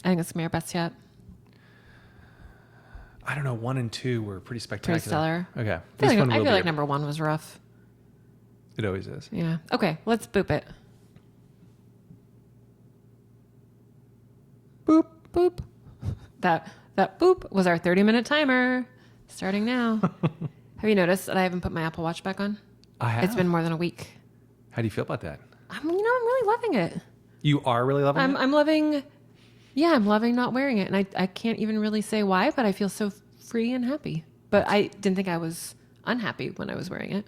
I think it's going to be our best yet. I don't know. 1 and 2 were pretty spectacular. Pretty stellar. Okay. I feel like number 1 was rough. It always is. Yeah. Okay. Let's boop it. Boop. Boop. That boop was our 30-minute timer. Starting now. Have you noticed that I haven't put my Apple Watch back on? I have. It's been more than a week. How do you feel about that? I'm really loving it. You are really loving it? I'm loving not wearing it. And I can't even really say why, but I feel so free and happy. But I didn't think I was unhappy when I was wearing it.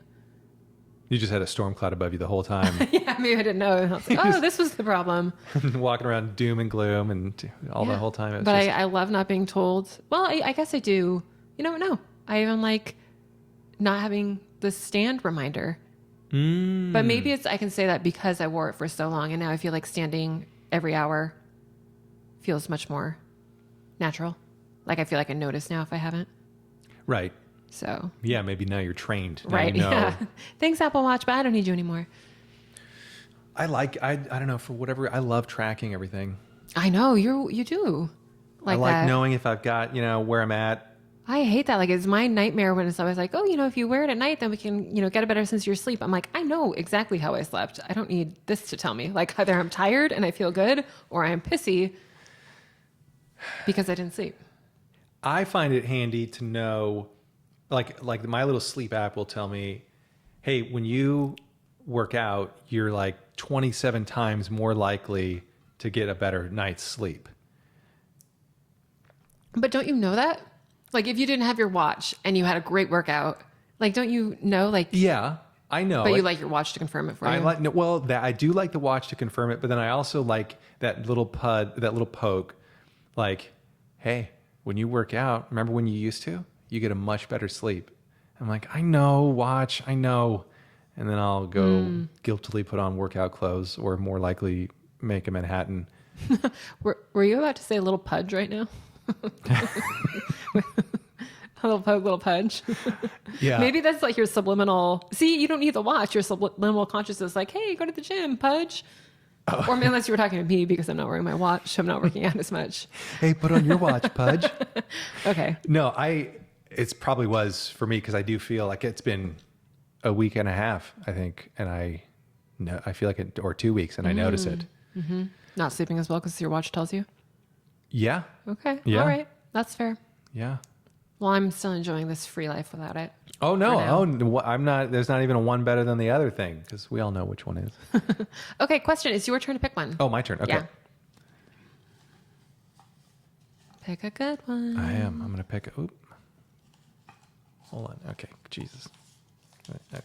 You just had a storm cloud above you the whole time. Yeah, maybe I didn't know. I was like, this was the problem. Walking around doom and gloom and the whole time. But I love not being told. Well, I guess I do. You never know. I even like not having the stand reminder. But maybe I can say that because I wore it for so long and now I feel like standing every hour feels much more natural. Like I feel like I notice now if I haven't. Right. So. Yeah, maybe now you're trained. Now right. You know. Yeah. Thanks, Apple Watch, but I don't need you anymore. I don't know, for whatever, I love tracking everything. I know, you do. I like knowing if I've got, where I'm at. I hate that. Like, it's my nightmare when it's always like, oh, if you wear it at night, then we can, get a better sense of your sleep. I'm like, I know exactly how I slept. I don't need this to tell me. Like, either I'm tired and I feel good, or I'm pissy because I didn't sleep. I find it handy to know, like my little sleep app will tell me, hey, when you work out, you're like 27 times more likely to get a better night's sleep. But don't you know that? Like, if you didn't have your watch and you had a great workout, like, don't you know, like... Yeah, I know. But you like your watch to confirm it for you? I do like the watch to confirm it, but then I also like that little poke, like, hey, when you work out, remember when you used to? You get a much better sleep. I'm like, I know, watch, I know. And then I'll go guiltily put on workout clothes, or more likely make a Manhattan. Were you about to say a little pudge right now? A little poke, little pudge. Yeah. Maybe that's like your subliminal. See, you don't need the watch. Your subliminal consciousness, like, hey, go to the gym, pudge. Oh. Or unless you were talking to me because I'm not wearing my watch, I'm not working out as much. Hey, put on your watch, pudge. Okay. No, it probably was for me because I do feel like it's been a week and a half, I think, and I feel like it, or 2 weeks, and I notice it. Mm-hmm. Not sleeping as well because your watch tells you? Yeah. Okay. Yeah. All right. That's fair. Yeah. Well, I'm still enjoying this free life without it. Oh, no. I'm not. There's not even a one better than the other thing because we all know which one is. Okay. Question. It's your turn to pick one. Oh, my turn. Okay. Yeah. Pick a good one. I am. I'm going to pick. Oop. Hold on. Okay. Jesus. Okay.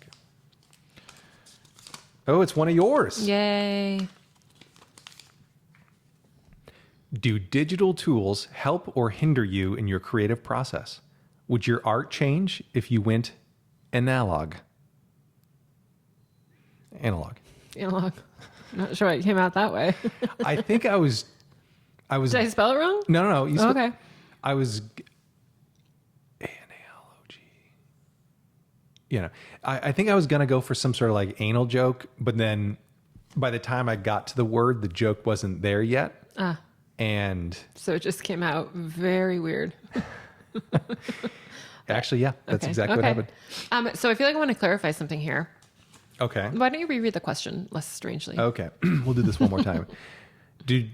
Oh, it's one of yours. Yay. Do digital tools help or hinder you in your creative process? Would your art change if you went analog? Analog. Analog. Not sure it came out that way. I think I was. Did I spell it wrong? No. Okay. I was. I think I was going to go for some sort of like anal joke, but then by the time I got to the word, the joke wasn't there yet. And so it just came out very weird. Actually, yeah, that's exactly what happened. So I feel like I want to clarify something here. Okay. Why don't you reread the question less strangely? Okay. We'll do this one more time. Do you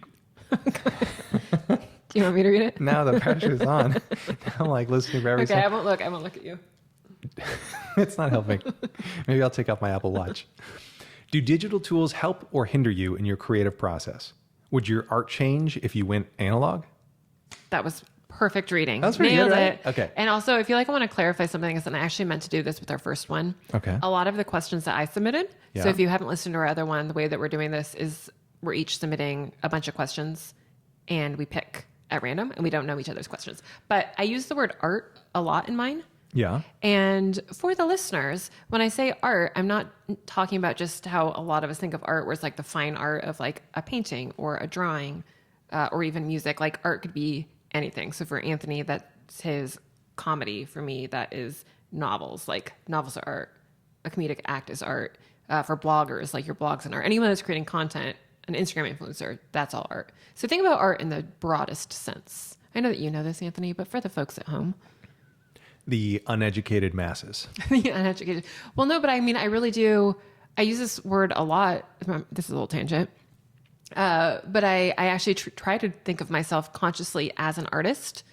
want me to read it? Now the pressure is on. Now I'm like listening for every Okay, I won't look at you. It's not helping. Maybe I'll take off my Apple Watch. Do digital tools help or hinder you in your creative process? Would your art change if you went analog? That was perfect reading. That was pretty Nailed good, right? it. Okay. And also, I feel like I want to clarify something, and I actually meant to do this with our first one. Okay. A lot of the questions that I submitted. Yeah. So if you haven't listened to our other one, the way that we're doing this is we're each submitting a bunch of questions, and we pick at random, and we don't know each other's questions. But I use the word art a lot in mine. Yeah. And for the listeners, when I say art, I'm not talking about just how a lot of us think of art, where it's like the fine art of like a painting or a drawing, or even music. Like art could be anything. So for Anthony, that's his comedy. For me, that is novels. Like novels are art. A comedic act is art. For bloggers, like your blog's an art. Anyone that's creating content an Instagram influencer, that's all art. So think about art in the broadest sense. I know that you know this, Anthony, but for the folks at home. The uneducated masses. The uneducated. Well, no, but I mean, I really do. I use this word a lot. This is a little tangent. But I actually try to think of myself consciously as an artist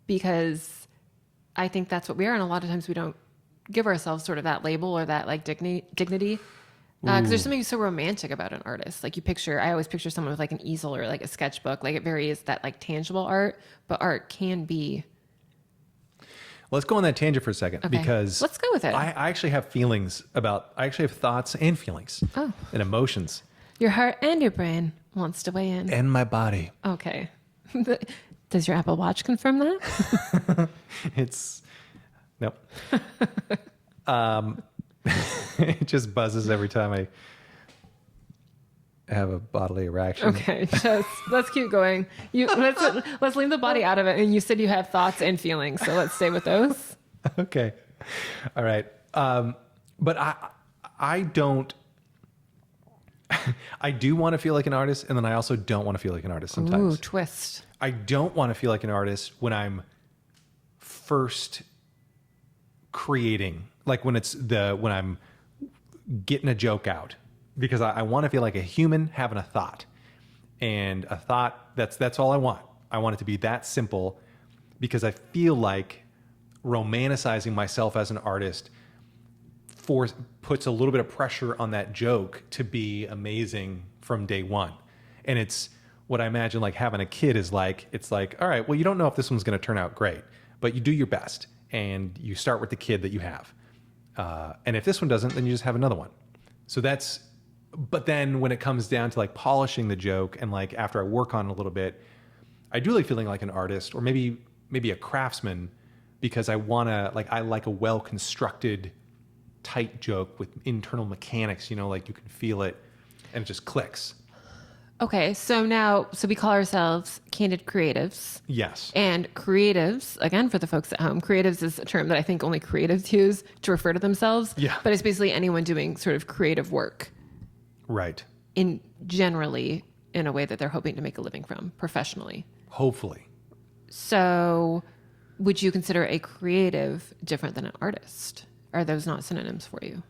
because I think that's what we are. And a lot of times we don't give ourselves sort of that label or that like dignity. Because there's something so romantic about an artist. Like I always picture someone with like an easel or like a sketchbook. Like it very is that like tangible art, but art can be. Let's go on that tangent for a second because let's go with it. I actually have I actually have thoughts and feelings and emotions. Your heart and your brain wants to weigh in. And my body. Okay. Does your Apple Watch confirm that? Nope. It just buzzes every time I have a bodily erection. Okay, let's keep going. Let's leave the body out of it. And you said you have thoughts and feelings, so let's stay with those. Okay. All right. But I don't. I do want to feel like an artist, and then I also don't want to feel like an artist sometimes. Ooh, twist. I don't want to feel like an artist when I'm first creating, like when I'm getting a joke out, because I want to feel like a human having a thought, and a thought that's all I want. I want it to be that simple, because I feel like romanticizing myself as an artist puts a little bit of pressure on that joke to be amazing from day one. And it's what I imagine like having a kid is like. It's like, all right, well, you don't know if this one's going to turn out great, but you do your best and you start with the kid that you have. And if this one doesn't, then you just have another one. But then when it comes down to like polishing the joke and like after I work on it a little bit, I do like feeling like an artist or maybe a craftsman, because I like a well-constructed tight joke with internal mechanics, like you can feel it and it just clicks. Okay, so we call ourselves candid creatives. Yes. And creatives, again, for the folks at home, creatives is a term that I think only creatives use to refer to themselves. Yeah. But it's basically anyone doing sort of creative work. Right. Generally in a way that they're hoping to make a living from professionally. Hopefully. So would you consider a creative different than an artist? Are those not synonyms for you?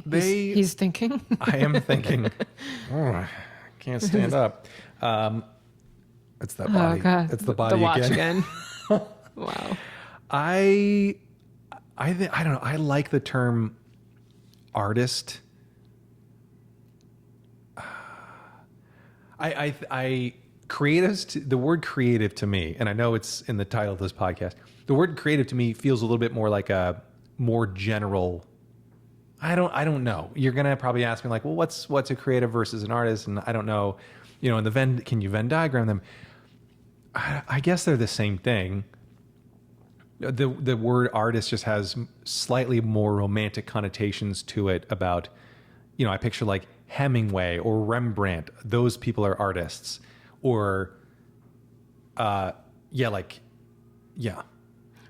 He's thinking. I am thinking. I can't stand up. It's that body. Oh God. It's the body the watch again. Wow. I don't know. I like the term artist. The word creative to me, and I know it's in the title of this podcast, the word creative to me feels a little bit more like a more general. I don't know. You're going to probably ask me like, well, what's a creative versus an artist? And I don't know, can you Venn diagram them? I guess they're the same thing. The word artist just has slightly more romantic connotations to it about, I picture like Hemingway or Rembrandt. Those people are artists. Or, yeah.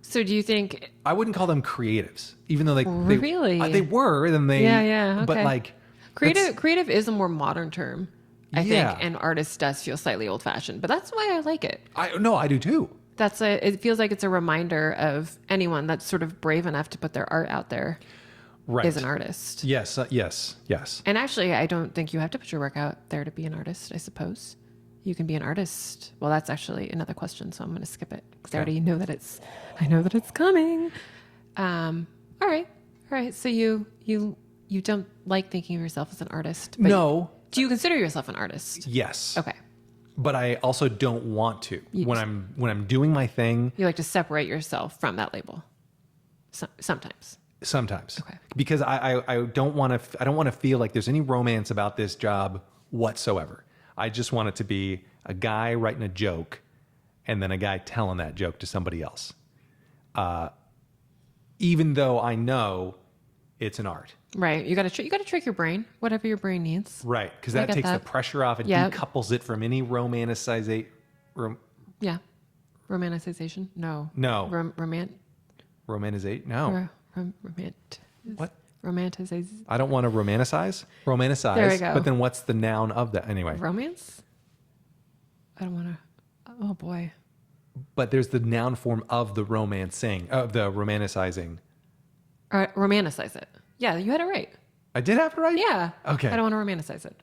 So do you think I wouldn't call them creatives, even though really they were, then they yeah okay. But like creative is a more modern term, I think, and artist does feel slightly old fashioned, but that's why I like it. I do too. It feels like it's a reminder of anyone that's sort of brave enough to put their art out there. Right. Is an artist. Yes. And actually, I don't think you have to put your work out there to be an artist, I suppose. You can be an artist. Well, that's actually another question, so I'm going to skip it because I already know that it's coming. All right. So you don't like thinking of yourself as an artist? But No. Do you consider yourself an artist? Yes. Okay. But I also don't want to. When I'm doing my thing, you like to separate yourself from that label. Sometimes. Okay. Because I don't want to feel like there's any romance about this job whatsoever. I just want it to be a guy writing a joke and then a guy telling that joke to somebody else. Even though I know it's an art. Right. You got to trick your brain, whatever your brain needs. Right. Because that takes the pressure off. It decouples it from any romanticization. Yeah. Romanticization? No. No. Romanticization? No. What? Romanticize. I don't want to romanticize. There we go. But then what's the noun of that anyway? Romance? I don't want to. Oh boy. But there's the noun form of the romancing, of the romanticizing. Romanticize it. Yeah, you had it right. I did have it right? Yeah. Okay. I don't want to romanticize it.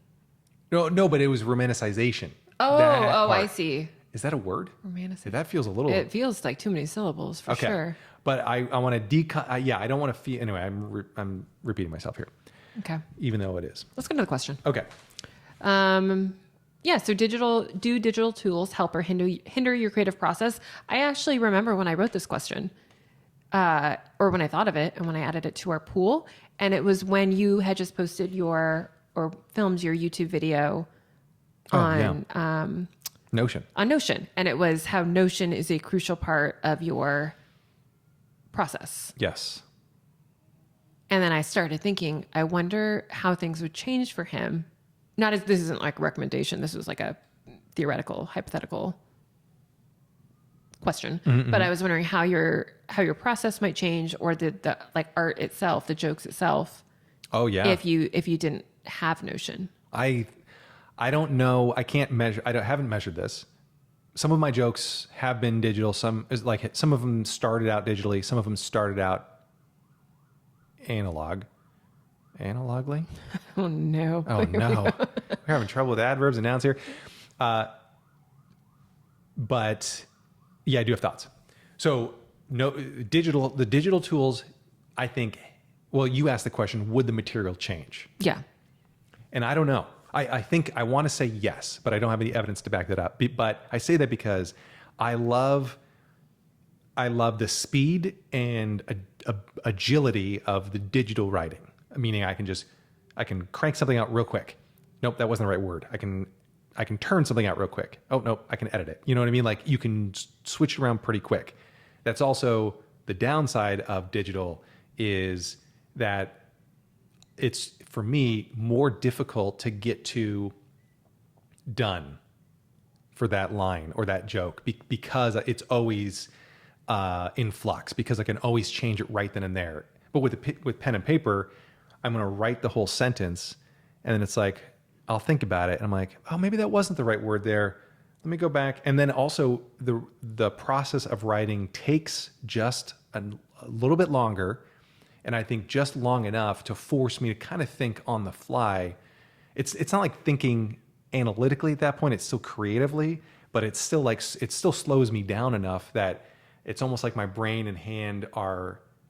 No, but it was romanticization. Oh, That I part. see. Is that a word? Romanticize. That feels a little. It feels like too many syllables for Okay. sure. But I want to yeah, I don't want to feel. Anyway, I'm repeating myself here, Okay. even though it is. Let's go to the question. Okay. Yeah, so digital tools help or hinder your creative process? I actually remember when I wrote this question, or when I thought of it and when I added it to our pool, and it was when you had just posted or filmed your YouTube video on Notion. on Notion, and it was how Notion is a crucial part of your process. Yes. And then I started thinking, I wonder how things would change for him. This isn't like a recommendation. This was like a theoretical, hypothetical question. Mm-hmm. But I was wondering how your process might change, or the like art itself, the jokes itself. Oh yeah. If you didn't have Notion. I don't know. I can't measure. Haven't measured this. Some of my jokes have been digital. Some of them started out digitally. Some of them started out analogly. Oh no. Oh no. We're having trouble with adverbs and nouns here. But yeah, I do have thoughts. So the digital tools, I think, well, you asked the question, would the material change? Yeah. And I don't know. I think I want to say yes, but I don't have any evidence to back that up. But I say that because I love the speed and agility of the digital writing. Meaning I can crank something out real quick. Nope, that wasn't the right word. I can turn something out real quick. Oh, nope, I can edit it. You know what I mean? Like you can switch around pretty quick. That's also the downside of digital, is that it's, for me, more difficult to get to done for that line or that joke because it's always in flux, because I can always change it right then and there. But with pen and paper, I'm going to write the whole sentence, and then it's like, I'll think about it, and I'm like, oh, maybe that wasn't the right word there. Let me go back. And then also the process of writing takes just a little bit longer, and I think just long enough to force me to kind of think on the fly. It's not like thinking analytically at that point. It's still creatively, but it still slows me down enough that it's almost like my brain and hand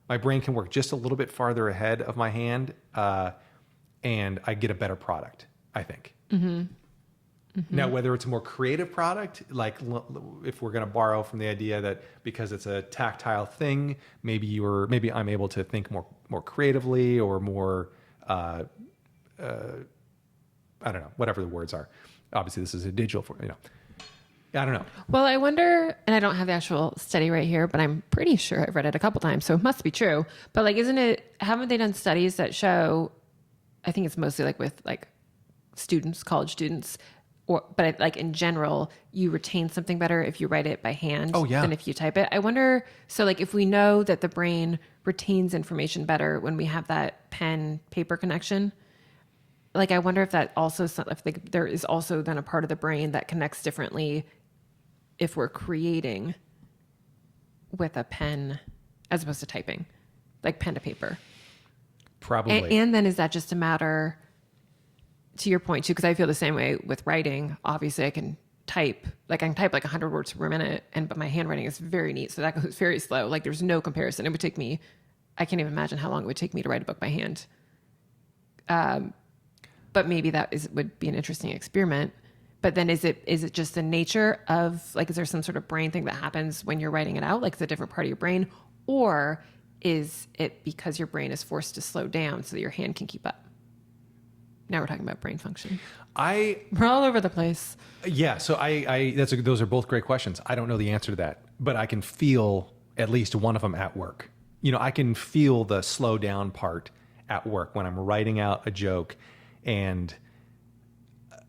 my brain can work just a little bit farther ahead of my hand, and I get a better product, I think. Mm-hmm. Mm-hmm. Now, whether it's a more creative product, like if we're going to borrow from the idea that because it's a tactile thing, maybe I'm able to think more creatively or more, I don't know, whatever the words are. Obviously, this is a digital form, I don't know. Well, I wonder, and I don't have the actual study right here, but I'm pretty sure I've read it a couple times, so it must be true. But like, haven't they done studies that show, I think it's mostly like with like college students, but like in general, you retain something better if you write it by hand than if you type it. I wonder, so like if we know that the brain retains information better when we have that pen paper connection, like I wonder if that also, if there is also then a part of the brain that connects differently if we're creating with a pen as opposed to typing, like pen to paper. Probably. And then is that just a matter, to your point too, because I feel the same way with writing. Obviously I can type like 100 words per minute, but my handwriting is very neat. So that goes very slow. Like there's no comparison. It would take me, I can't even imagine how long it would take me to write a book by hand. But maybe would be an interesting experiment. But then is it just the nature of, like, is there some sort of brain thing that happens when you're writing it out? Like it's a different part of your brain, or is it because your brain is forced to slow down so that your hand can keep up? Now we're talking about brain function. We're all over the place. Yeah. So those are both great questions. I don't know the answer to that, but I can feel at least one of them at work. I can feel the slow down part at work when I'm writing out a joke, and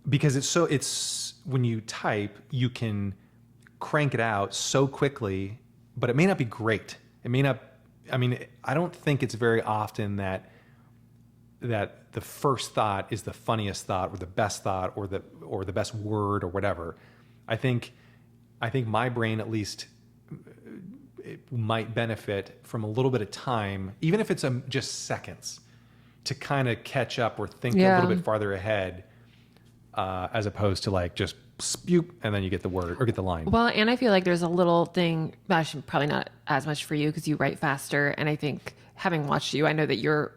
because it's when you type, you can crank it out so quickly, but it may not be great. It may not, I don't think it's very often that that the first thought is the funniest thought or the best thought or the best word or whatever. I think my brain at least it might benefit from a little bit of time, even if it's just seconds, to kind of catch up or think a little bit farther ahead, as opposed to like just spew and then you get the word or get the line. Well, and I feel like there's a little thing, actually probably not as much for you because you write faster. And I think having watched you, I know that you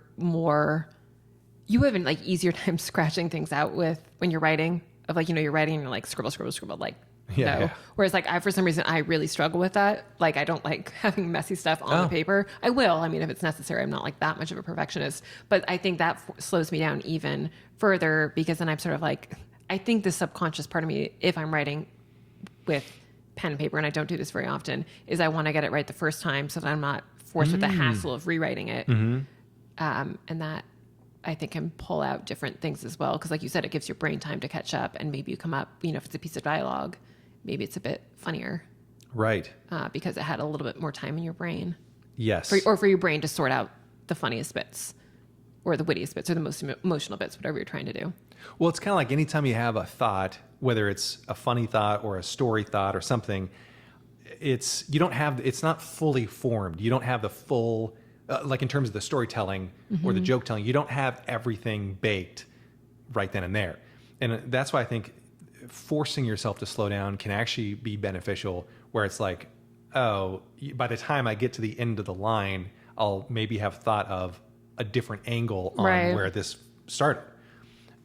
have an like easier time scratching things out with when you're writing of like, you're writing and you're like scribble, like, no. Whereas like for some reason, I really struggle with that. Like I don't like having messy stuff on the paper. I will. I mean, if it's necessary, I'm not like that much of a perfectionist, but I think that slows me down even further because then I'm sort of like, I think the subconscious part of me, if I'm writing with pen and paper, and I don't do this very often, is I want to get it right the first time so that I'm not forced with the hassle of rewriting it. And that I think can pull out different things as well. Because like you said, it gives your brain time to catch up and maybe you come up, if it's a piece of dialogue, maybe it's a bit funnier. Right. Because it had a little bit more time in your brain. Yes. For your brain to sort out the funniest bits or the wittiest bits or the most emotional bits, whatever you're trying to do. Well, it's kind of like anytime you have a thought, whether it's a funny thought or a story thought or something, it's not fully formed. You don't have the full, like in terms of the storytelling or the joke telling, you don't have everything baked right then and there. And that's why I think forcing yourself to slow down can actually be beneficial, where it's like, oh, by the time I get to the end of the line, I'll maybe have thought of a different angle on where this started.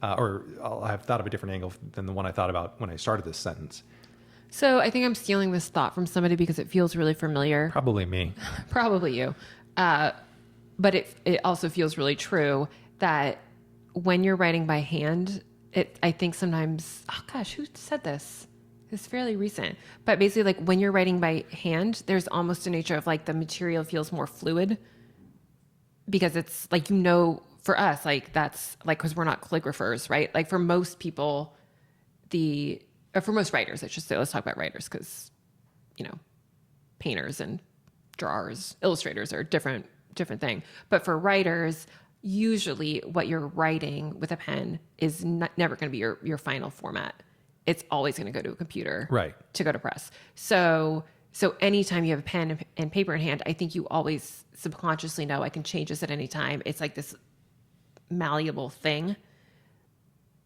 Or I'll have thought of a different angle than the one I thought about when I started this sentence. So I think I'm stealing this thought from somebody because it feels really familiar. Probably me. Probably you. But it also feels really true that when you're writing by hand, I think sometimes, oh gosh, who said this? It's fairly recent. But basically like when you're writing by hand, there's almost a nature of like the material feels more fluid because it's like, for us, like that's like, cause we're not calligraphers, right? Like for most people, for most writers, I should say, let's talk about writers. Cause painters and drawers, illustrators are different thing. But for writers, usually what you're writing with a pen is never going to be your final format. It's always going to go to a computer to go to press. So anytime you have a pen and paper in hand, I think you always subconsciously know I can change this at any time. It's like this malleable thing.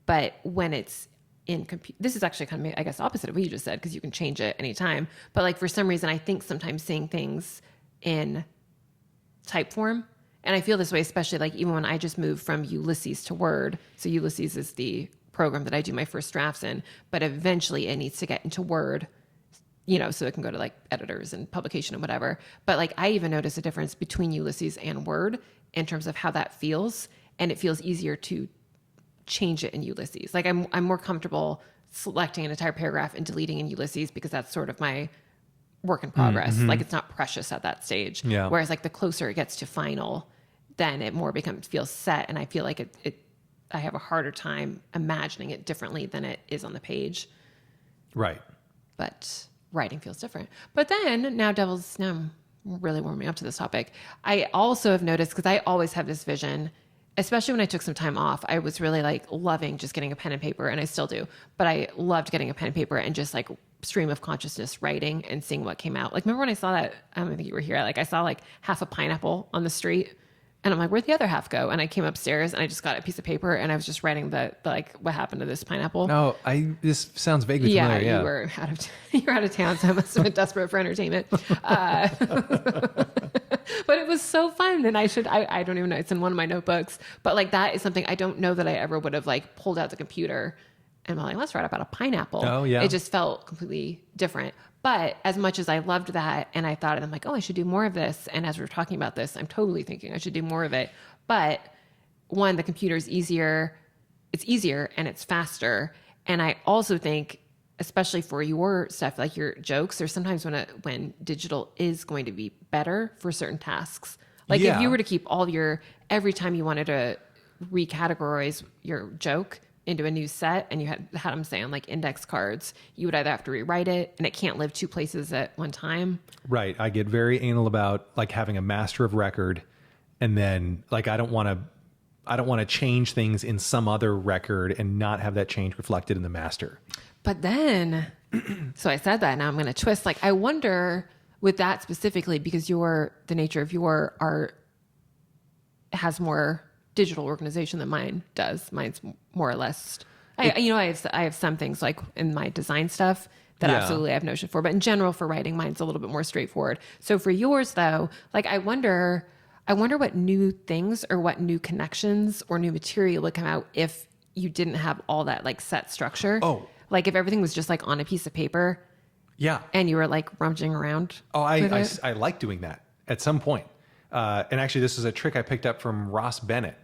But when it's in this is actually kind of, I guess, opposite of what you just said, because you can change it anytime. But like for some reason, I think sometimes seeing things in type form, and I feel this way, especially like even when I just moved from Ulysses to Word. So Ulysses is the program that I do my first drafts in, but eventually it needs to get into Word, so it can go to like editors and publication and whatever. But like I even notice a difference between Ulysses and Word in terms of how that feels. And it feels easier to change it in Ulysses. Like I'm more comfortable selecting an entire paragraph and deleting in Ulysses because that's sort of my work in progress. Like it's not precious at that stage. Yeah. Whereas like the closer it gets to final, then it more feels set. And I feel like I have a harder time imagining it differently than it is on the page. Right. But writing feels different. But then now I'm really warming up to this topic. I also have noticed, because I always have this vision, especially when I took some time off, I was really like loving just getting a pen and paper, and I still do, but I loved getting a pen and paper and just like stream of consciousness writing and seeing what came out. Like, remember when I saw that, I don't think you were here, like I saw like half a pineapple on the street and I'm like, where'd the other half go? And I came upstairs and I just got a piece of paper and I was just writing like what happened to this pineapple. No, this sounds vaguely familiar. Yeah, you were out of town, so I must have been desperate for entertainment. But it was so fun, and I don't even know, it's in one of my notebooks, but like that is something I don't know that I ever would have like pulled out the computer and I'm like, let's write about a pineapple. Oh yeah. It just felt completely different. But as much as I loved that, and I thought, I'm like, oh, I should do more of this. And as we're talking about this, I'm totally thinking I should do more of it. But one, the computer's easier. It's easier and it's faster. And I also think, especially for your stuff, like your jokes, there's sometimes when digital is going to be better for certain tasks. Like if you were to keep every time you wanted to recategorize your joke into a new set and you had them say on like index cards, you would either have to rewrite it and it can't live two places at one time. Right. I get very anal about like having a master of record, and then like I don't want want to change things in some other record and not have that change reflected in the master. But then, so I said that, now I'm going to twist. Like, I wonder with that specifically, because the nature of your art has more digital organization than mine does. Mine's more or less, I have some things like in my design stuff that absolutely I have Notion for, but in general for writing, mine's a little bit more straightforward. So for yours though, like I wonder what new things or what new connections or new material would come out if you didn't have all that like set structure. Oh. Like if everything was just like on a piece of paper. Yeah. And you were like rummaging around. Oh, I like doing that at some point. And actually this is a trick I picked up from Ross Bennett,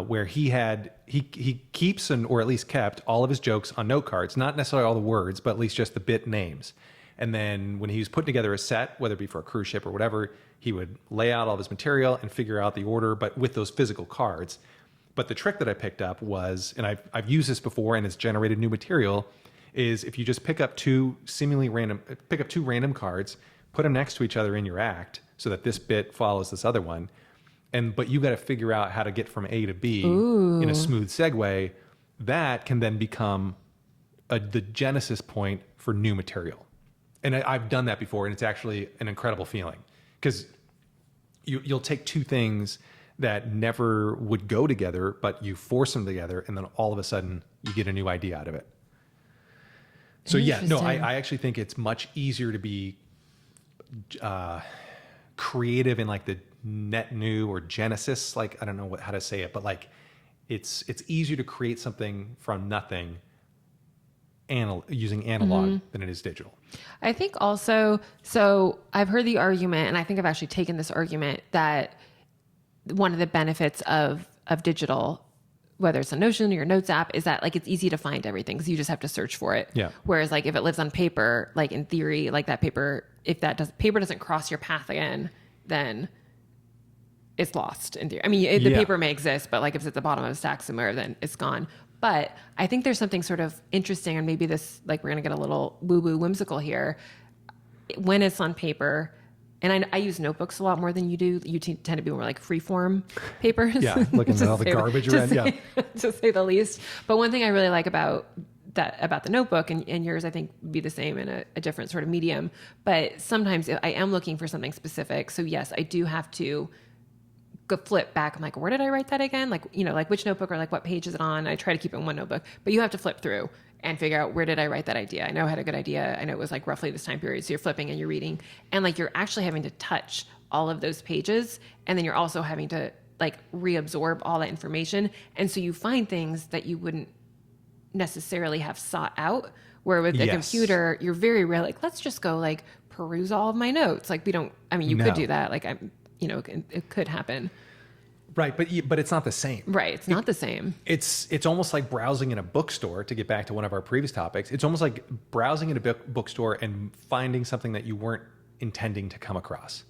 where he keeps or at least kept all of his jokes on note cards, not necessarily all the words, but at least just the bit names. And then when he was putting together a set, whether it be for a cruise ship or whatever, he would lay out all of his material and figure out the order, but with those physical cards. But the trick that I picked up was, and I've used this before and it's generated new material, is if you just pick up two random cards, put them next to each other in your act so that this bit follows this other one. But you got to figure out how to get from A to B in a smooth segue. That can then become the genesis point for new material. And I've done that before, and it's actually an incredible feeling because you'll take two things that never would go together, but you force them together, and then all of a sudden you get a new idea out of it. So yeah, no, I actually think it's much easier to be creative in like the net new or genesis. Like, I don't know how to say it, but like it's easier to create something from nothing using analog than it is digital. I think also, so I've heard the argument, and I think I've actually taken this argument, that one of the benefits of digital, whether it's a Notion or your Notes app, is that like it's easy to find everything because you just have to search for it. Yeah. Whereas like if it lives on paper, like in theory, like that paper, if paper doesn't cross your path again, then it's lost in theory. I mean, the paper may exist, but like if it's at the bottom of a stack somewhere, then it's gone. But I think there's something sort of interesting, and maybe this, like we're going to get a little woo-woo whimsical here. When it's on paper, and I use notebooks a lot more than you do. You tend to be more like freeform papers. Yeah, looking at all the garbage around. Yeah, to say the least. But one thing I really like about the notebook, and yours I think would be the same in a different sort of medium. But sometimes I am looking for something specific. So yes, I do have to go flip back. I'm like, where did I write that again? Like, like which notebook or like what page is it on? I try to keep it in one notebook, but you have to flip through and figure out, where did I write that idea? I know I had a good idea. I know it was like roughly this time period. So you're flipping and you're reading, and like you're actually having to touch all of those pages. And then you're also having to like reabsorb all that information. And so you find things that you wouldn't necessarily have sought out, where with a computer, you're very rare. Like, let's just go like peruse all of my notes. Like you could do that. Like it could happen. Right, but it's not the same. Right, it's not the same. It's almost like browsing in a bookstore, to get back to one of our previous topics. It's almost like browsing in a bookstore and finding something that you weren't intending to come across.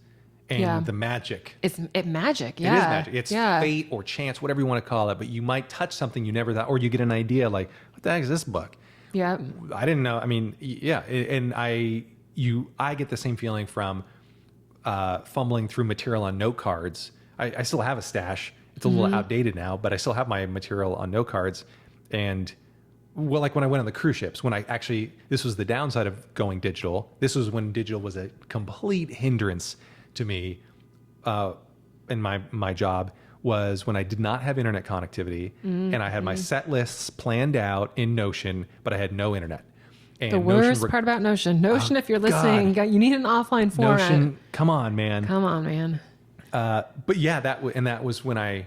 And the magic. It's magic, yeah. It is magic. It's fate or chance, whatever you want to call it, but you might touch something you never thought, or you get an idea like, what the heck is this book? Yeah. I didn't know. I mean, yeah, and I get the same feeling from fumbling through material on note cards. I still have a stash. It's a little outdated now, but I still have my material on note cards. And well, like when I went on the cruise ships, this was the downside of going digital. This was when digital was a complete hindrance to me. And my job was when I did not have internet connectivity, and I had my set lists planned out in Notion, but I had no internet. And the worst part about Notion, if you're listening, you need an offline format. Notion, come on, man. But yeah, that was when I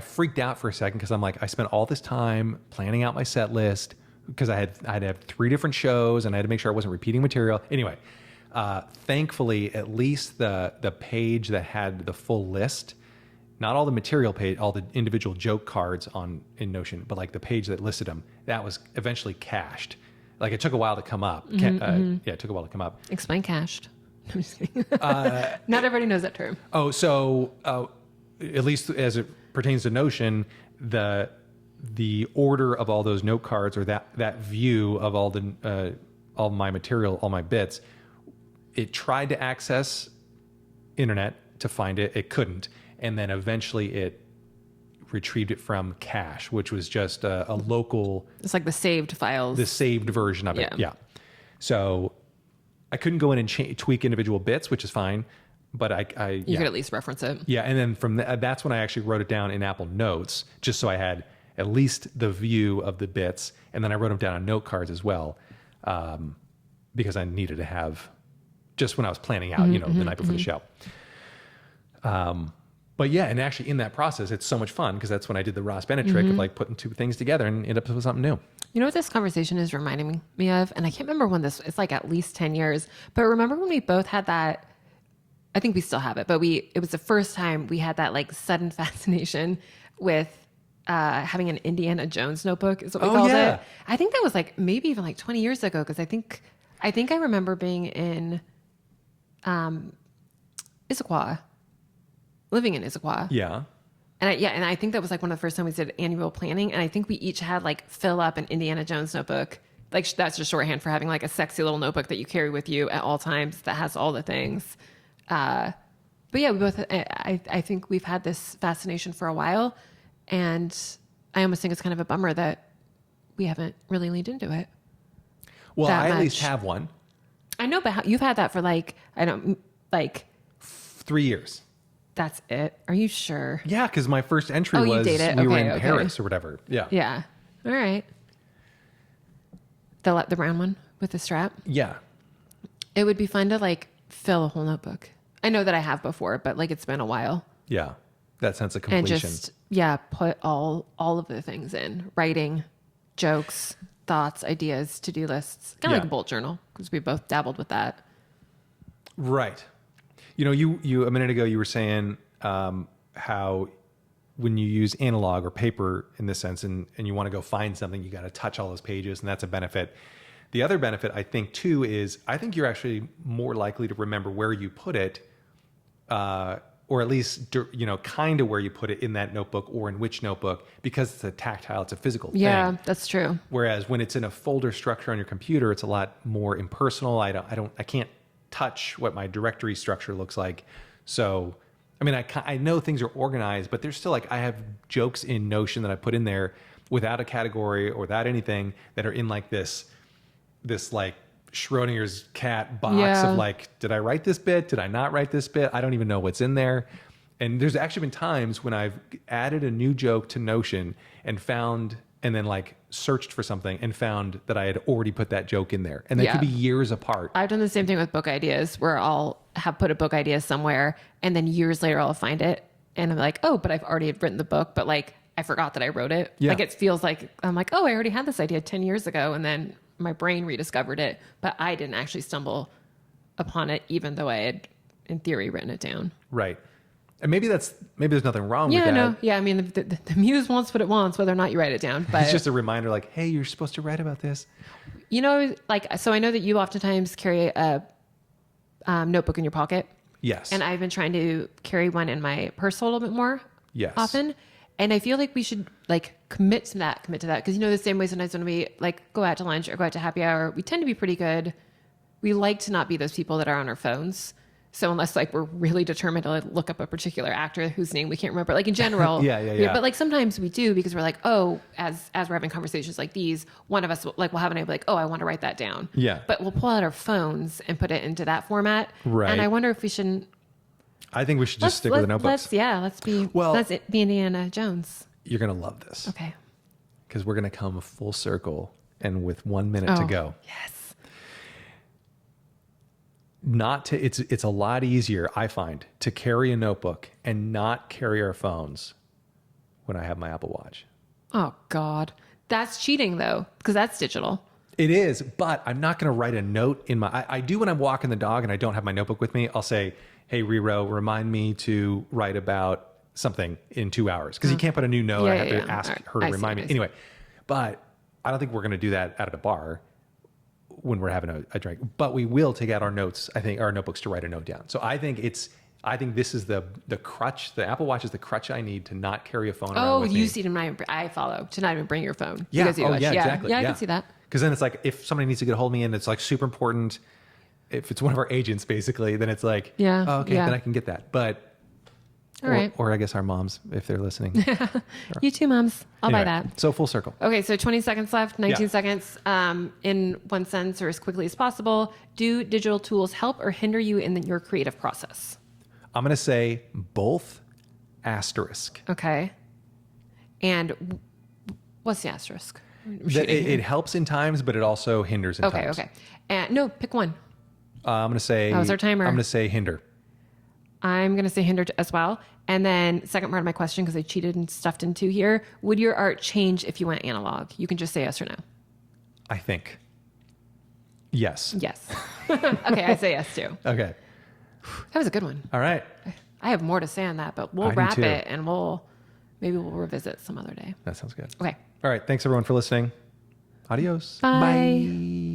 freaked out for a second, because I'm like, I spent all this time planning out my set list because I'd have 3 different shows and I had to make sure I wasn't repeating material. Anyway, thankfully, at least the page that had the full list, not all the material page, all the individual joke cards in Notion, but like the page that listed them, that was eventually cached. Like it took a while to come up. It took a while to come up. Explain cached. I'm just kidding. Not everybody knows that term. Oh, so at least as it pertains to Notion, the order of all those note cards, or that view of all my material, all my bits, it tried to access internet to find it. It couldn't, and then eventually it retrieved it from cache, which was just a local, It's like the saved files. the saved version of it. Yeah. Yeah. So I couldn't go in and tweak individual bits, which is fine. But You could at least reference it. Yeah, and then from that's when I actually wrote it down in Apple Notes, just so I had at least the view of the bits, and then I wrote them down on note cards as well, because I needed to have just when I was planning out, the night before the show. But yeah, and actually in that process, it's so much fun because that's when I did the Ross Bennett trick of like putting two things together and end up with something new. You know what this conversation is reminding me of? And I can't remember when it's like at least 10 years, but remember when we both had that, I think we still have it, but it was the first time we had that like sudden fascination with having an Indiana Jones notebook is what we called it. I think that was like maybe even like 20 years ago. Cause I think I remember being in Issaquah, living in Issaquah. Yeah. And I think that was like one of the first times we did annual planning. And I think we each had like fill up an Indiana Jones notebook. Like that's just shorthand for having like a sexy little notebook that you carry with you at all times that has all the things. But yeah, we both, I think we've had this fascination for a while, and I almost think it's kind of a bummer that we haven't really leaned into it. Well, I at least have one. I know, but you've had that for like, 3 years. That's it. Are you sure? Yeah, because my first entry was we were in Paris or whatever. Yeah. Yeah. All right. The brown one with the strap. Yeah. It would be fun to like fill a whole notebook. I know that I have before, but like it's been a while. Yeah. That sense of completion. And just put all of the things in: writing, jokes, thoughts, ideas, to-do lists. Kind of like a bullet journal, because we both dabbled with that. Right. You a minute ago you were saying how when you use analog or paper in this sense, and you want to go find something, you got to touch all those pages, and that's a benefit. The other benefit, I think, too, is I think you're actually more likely to remember where you put it, or at least, kind of where you put it in that notebook or in which notebook, because it's a tactile, it's a physical thing. Yeah, that's true. Whereas when it's in a folder structure on your computer, it's a lot more impersonal. I can't touch what my directory structure looks like. So, I mean, I know things are organized, but there's still like, I have jokes in Notion that I put in there without a category or without anything that are in like this like Schrodinger's cat box of like, did I write this bit? Did I not write this bit? I don't even know what's in there. And there's actually been times when I've added a new joke to Notion and then like searched for something and found that I had already put that joke in there. And they could be years apart. I've done the same thing with book ideas, where I'll have put a book idea somewhere and then years later I'll find it and I'm like, oh, but I've already written the book, but like I forgot that I wrote it. Yeah. Like it feels like I'm like, oh, I already had this idea 10 years ago, and then my brain rediscovered it, but I didn't actually stumble upon it, even though I had in theory written it down. Right. And maybe there's nothing wrong with that. No. Yeah. I mean, the muse wants what it wants, whether or not you write it down. But it's just a reminder like, hey, you're supposed to write about this. So I know that you oftentimes carry a notebook in your pocket. Yes. And I've been trying to carry one in my purse a little bit more often. And I feel like we should like commit to that. Because the same way sometimes when we like go out to lunch or go out to happy hour, we tend to be pretty good. We like to not be those people that are on our phones. So unless like we're really determined to like, look up a particular actor whose name we can't remember, like in general. Yeah. But like sometimes we do, because we're like, oh, as we're having conversations like these, one of us will have an idea like, oh, I want to write that down. Yeah. But we'll pull out our phones and put it into that format. Right. And I wonder if we shouldn't. I think we should just stick with the notebooks. Let's be Indiana Jones. You're going to love this. Okay. Because we're going to come full circle, and with 1 minute to go. Yes. It's a lot easier, I find, to carry a notebook and not carry our phones when I have my Apple Watch. Oh God. That's cheating though, because that's digital. It is, but I'm not going to write a note in my, I do when I'm walking the dog and I don't have my notebook with me. I'll say, hey, Rero, remind me to write about something in 2 hours. Because you can't put a new note. I have to ask her to remind me. Anyway, but I don't think we're going to do that out at a bar when we're having a drink. But we will take out our notes, I think, our notebooks to write a note down. So I think this is the crutch. The Apple Watch is the crutch I need to not carry a phone around with me. Oh, you see I follow. To not even bring your phone. Yeah. Exactly. Yeah, I can see that. Because then it's like, if somebody needs to get a hold of me and it's like super important, if it's one of our agents basically, then it's like, then I can get that. But All right. Or I guess our moms, if they're listening. You too, moms. I'll buy Anyway, that. So full circle. Okay, so 20 seconds left, 19 Yeah. seconds. In one sentence or as quickly as possible, do digital tools help or hinder you in your creative process? I'm going to say both asterisk. Okay. And what's the asterisk? That it helps in times, but it also hinders in times. Okay. And no, pick one. I'm going to say... That was our timer. I'm going to say hinder. I'm going to say hinder as well. And then second part of my question, because I cheated and stuffed in two here. Would your art change if you went analog? You can just say yes or no. I think. Yes. Yes. Okay, I say yes too. Okay. That was a good one. All right. I have more to say on that, but we'll I do wrap too. it and maybe we'll revisit some other day. That sounds good. Okay. All right. Thanks everyone for listening. Adios. Bye. Bye.